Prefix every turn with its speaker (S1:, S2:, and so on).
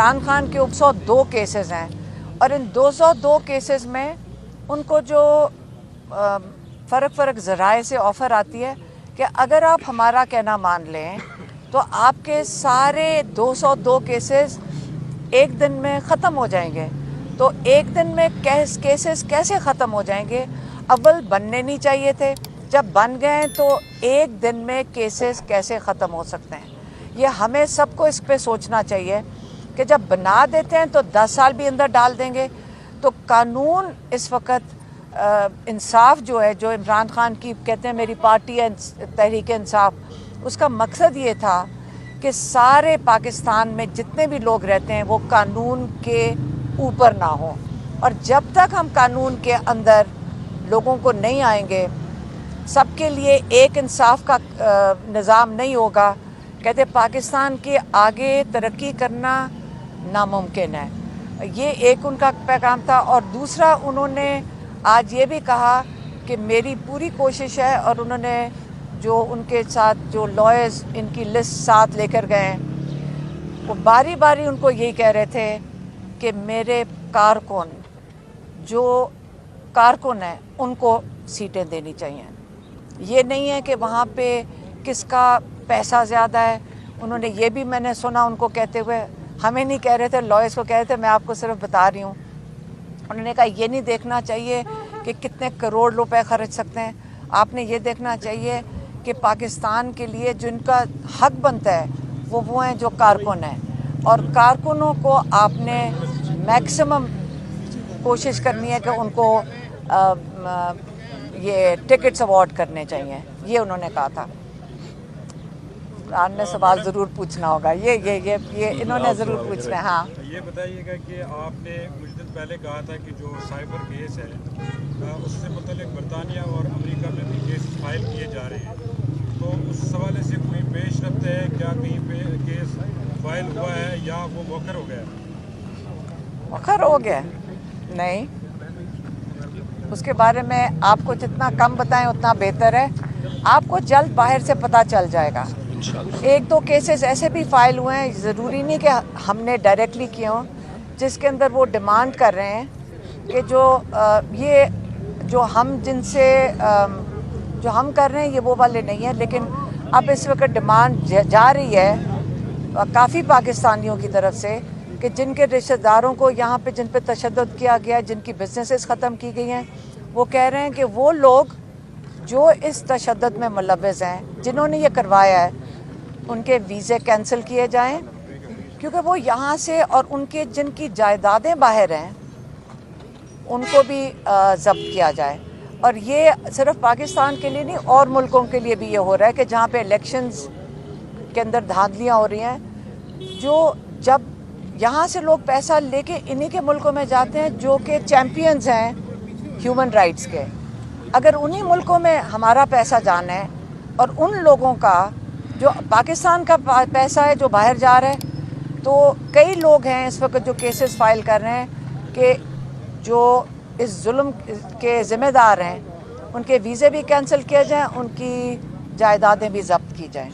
S1: عمران خان کے 102 کیسز ہیں اور ان 202 کیسز میں ان کو جو فرق ذرائع سے آفر آتی ہے کہ اگر آپ ہمارا کہنا مان لیں تو آپ کے سارے 202 کیسز ایک دن میں ختم ہو جائیں گے. تو ایک دن میں کیسز کیسے ختم ہو جائیں گے؟ اول بننے نہیں چاہیے تھے، جب بن گئے تو ایک دن میں کیسز کیسے ختم ہو سکتے ہیں؟ یہ ہمیں سب کو اس پہ سوچنا چاہیے کہ جب بنا دیتے ہیں تو 10 سال بھی اندر ڈال دیں گے. تو قانون اس وقت انصاف جو ہے، جو عمران خان کی کہتے ہیں میری پارٹی ہے تحریک انصاف، اس کا مقصد یہ تھا کہ سارے پاکستان میں جتنے بھی لوگ رہتے ہیں وہ قانون کے اوپر نہ ہوں. اور جب تک ہم قانون کے اندر لوگوں کو نہیں آئیں گے، سب کے لیے ایک انصاف کا نظام نہیں ہوگا، کہتے پاکستان کے آگے ترقی کرنا ناممکن ہے. یہ ایک ان کا پیغام تھا. اور دوسرا انہوں نے آج یہ بھی کہا کہ میری پوری کوشش ہے، اور انہوں نے جو ان کے ساتھ جو لائرز ان کی لسٹ ساتھ لے کر گئے ہیں، وہ باری باری ان کو یہی کہہ رہے تھے کہ میرے جو کارکن ہیں ان کو سیٹیں دینی چاہیے. یہ نہیں ہے کہ وہاں پہ کس کا پیسہ زیادہ ہے. انہوں نے یہ بھی میں نے سنا ان کو کہتے ہوئے، ہمیں نہیں کہہ رہے تھے، لائرز کو کہہ رہے تھے، میں آپ کو صرف بتا رہی ہوں. انہوں نے کہا یہ نہیں دیکھنا چاہیے کہ کتنے کروڑ روپے خرچ سکتے ہیں، آپ نے یہ دیکھنا چاہیے کہ پاکستان کے لیے جن کا حق بنتا ہے وہ ہیں جو کارکن ہیں، اور کارکنوں کو آپ نے میکسیمم کوشش کرنی ہے کہ ان کو یہ ٹکٹس اوارڈ کرنے چاہیے. یہ انہوں نے کہا تھا. آپ نے سوال ضرور پوچھنا ہوگا، یہ انہوں نے ضرور پوچھنا ہے. ہاں
S2: یہ بتائیے گا کہ آپ نے کچھ دن پہلے کہا تھا کہ جو سائبر کیس ہے اس سے متعلق برطانیہ اور امریکہ میں بھی کیس فائل کیے جا رہے ہیں، تو اس حوالے سے کوئی پیش رفت ہے؟ کیا کہیں پہ کیس فائل ہوا ہے یا وہ مؤخر ہو گیا؟
S1: مؤخر ہو گیا نہیں، اس کے بارے میں آپ کو جتنا کم بتائیں اتنا بہتر ہے. آپ کو جلد باہر سے پتہ چل جائے گا. 1-2 کیسز ایسے بھی فائل ہوئے ہیں، ضروری نہیں کہ ہم نے ڈائریکٹلی کیے ہوں، جس کے اندر وہ ڈیمانڈ کر رہے ہیں کہ یہ جو ہم جن سے جو ہم کر رہے ہیں یہ وہ والے نہیں ہیں. لیکن اب اس وقت ڈیمانڈ جا رہی ہے کافی پاکستانیوں کی طرف سے کہ جن کے رشتہ داروں کو یہاں پہ جن پہ تشدد کیا گیا، جن کی بزنسز ختم کی گئی ہیں، وہ کہہ رہے ہیں کہ وہ لوگ جو اس تشدد میں ملوث ہیں، جنہوں نے یہ کروایا ہے، ان کے ویزے کینسل کیے جائیں کیونکہ وہ یہاں سے، اور ان کے جن کی جائیدادیں باہر ہیں ان کو بھی ضبط کیا جائے. اور یہ صرف پاکستان کے لیے نہیں، اور ملکوں کے لیے بھی یہ ہو رہا ہے کہ جہاں پہ الیکشنز کے اندر دھاندلیاں ہو رہی ہیں، جب یہاں سے لوگ پیسہ لے کے انہی کے ملکوں میں جاتے ہیں جو کہ چیمپئنز ہیں ہیومن رائٹس کے. اگر انہی ملکوں میں ہمارا پیسہ جانا ہے اور ان لوگوں کا جو پاکستان کا پیسہ ہے جو باہر جا رہا ہے، تو کئی لوگ ہیں اس وقت جو کیسز فائل کر رہے ہیں کہ جو اس ظلم کے ذمہ دار ہیں ان کے ویزے بھی کینسل کیے جائیں، ان کی جائیدادیں بھی ضبط کی جائیں.